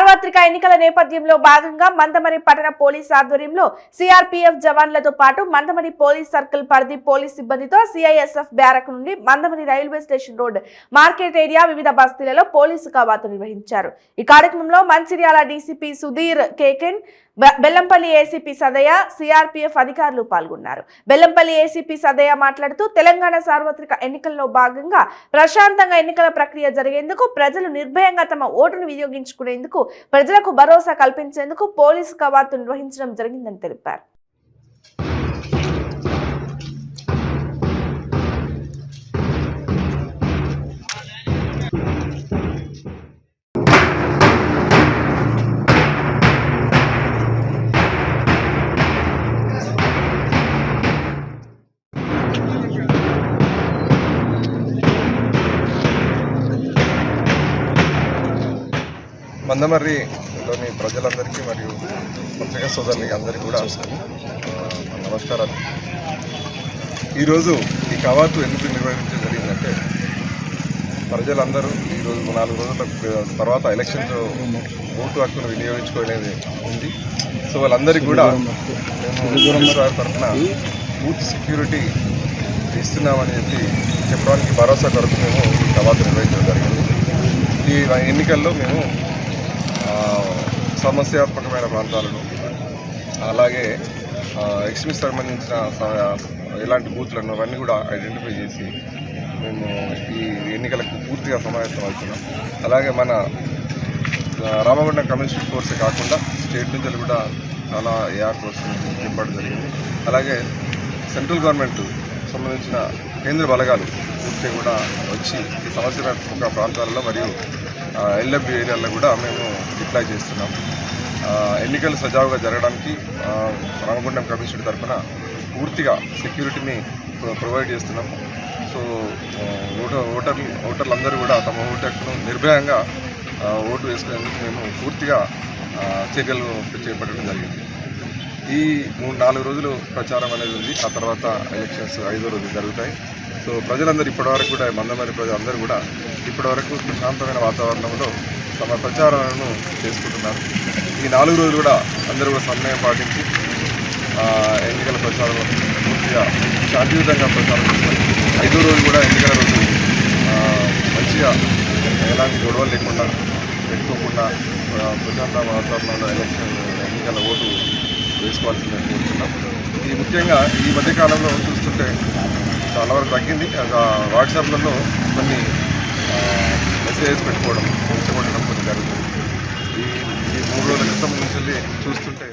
సార్వత్రిక ఎన్నికల నేపథ్యంలో భాగంగా మందమరి పట్టణ పోలీస్ ఆధ్వర్యంలో సిఆర్పీఎఫ్ జవాన్లతో పాటు మందమరి పోలీస్ సర్కిల్ పరిధి పోలీస్ సిబ్బందితో సిఐఎస్ఎఫ్ బ్యారక్ నుండి Mandamarri railway station road market area వివిధ బస్తీలలో పోలీసు కవాతు నిర్వహించారు। ఈ కార్యక్రమంలో Mancherial DCP Sudheer Kekan, Bellampalli ACP Sadaiah, CRPF అధికారులు పాల్గొన్నారు। బెల్లంపల్లి ఏసీపీ సదయ్య మాట్లాడుతూ తెలంగాణ సార్వత్రిక ఎన్నికల్లో భాగంగా ప్రశాంతంగా ఎన్నికల ప్రక్రియ జరిగేందుకు ప్రజలు నిర్భయంగా తమ ఓటును వినియోగించుకునేందుకు ప్రజలకు భరోసా కల్పించేందుకు పోలీసు కవాతు నిర్వహించడం జరిగిందని తెలిపారు। మందమర్రిలోని ప్రజలందరికీ మరియు పత్రికా సోదరులకి అందరికీ కూడా నమస్కారాలు। ఈరోజు ఈ కవాతు ఎందుకు నిర్వహించడం జరిగిందంటే ప్రజలందరూ ఈరోజు 4 రోజుల తర్వాత ఎలక్షన్లో ఓటు హక్కును వినియోగించుకోలేది ఉంది। సో వాళ్ళందరికీ కూడా మేము పోలీసు వారి తరఫున పూర్తి సెక్యూరిటీ ఇస్తున్నామని చెప్పడానికి భరోసా కొరకు మేము ఈ కవాతు నిర్వహించడం జరిగింది। ఈ ఎన్నికల్లో మేము సమస్యాత్మకమైన ప్రాంతాలను అలాగే ఎక్స్ట్రీమిస్ట్ సంబంధించిన ఎలాంటి బూత్లను అవన్నీ కూడా ఐడెంటిఫై చేసి మేము ఈ ఎన్నికలకు పూర్తిగా సమాయత్తం అవుతున్నాం। అలాగే మన రామగుండం కమ్యూనిస్ట్ ఫోర్సే కాకుండా స్టేట్ నుంచి కూడా చాలా ఏఆర్ ఫోర్స్ నింపడం జరిగింది। అలాగే సెంట్రల్ గవర్నమెంట్ సంబంధించిన కేంద్ర బలగాలు పూర్తిగా కూడా వచ్చి ఈ సమస్యాత్మక ప్రాంతాలలో మరియు ఎల్ఎఫ్బి ఏరియాలో కూడా మేము డిప్లాయ్ చేస్తున్నాం। ఎన్నికలు సజావుగా జరగడానికి రామగుండం కమిషన్ తరఫున పూర్తిగా సెక్యూరిటీని ప్రొవైడ్ చేస్తున్నాం। సో ఓటర్లందరూ కూడా తమ ఓటు హక్కును నిర్భయంగా ఓటు వేసుకునేందుకు మేము పూర్తిగా చర్యలు చేపట్టడం జరిగింది। ఈ 3-4 రోజులు ప్రచారం అనేది ఉంది। ఆ తర్వాత ఎలక్షన్స్ 5వ రోజు జరుగుతాయి। సో ప్రజలందరూ ఇప్పటివరకు కూడా మందమరి ప్రజలందరూ కూడా ఇప్పటివరకు ప్రశాంతమైన వాతావరణంలో తమ ప్రచారాలను చేసుకుంటున్నారు। ఈ 4 రోజులు కూడా అందరూ కూడా సమన్వయం పాటించి ఎన్నికల ప్రచారం పూర్తిగా శాంతియుతంగా ప్రచారం చేస్తారు। 5వ రోజు కూడా ఎన్నికల రోజు మంచిగా ఎలాంటి గొడవలు లేకుండా పెట్టుకోకుండా ప్రశాంత వాతావరణంలో ఎన్నికల ఓటు వేసుకోవాల్సిందని కోరుతున్నాం। ఈ ముఖ్యంగా ఈ మధ్యకాలంలో చూస్తుంటే చాలా వరకు తగ్గింది। వాట్సాప్లలో కొన్ని మెసేజెస్ పెట్టుకోవడం, ఉంచబడడం కొన్ని జరుగుతుంది। ఈ 3 రోజుల క్రితం నుంచి చూస్తుంటే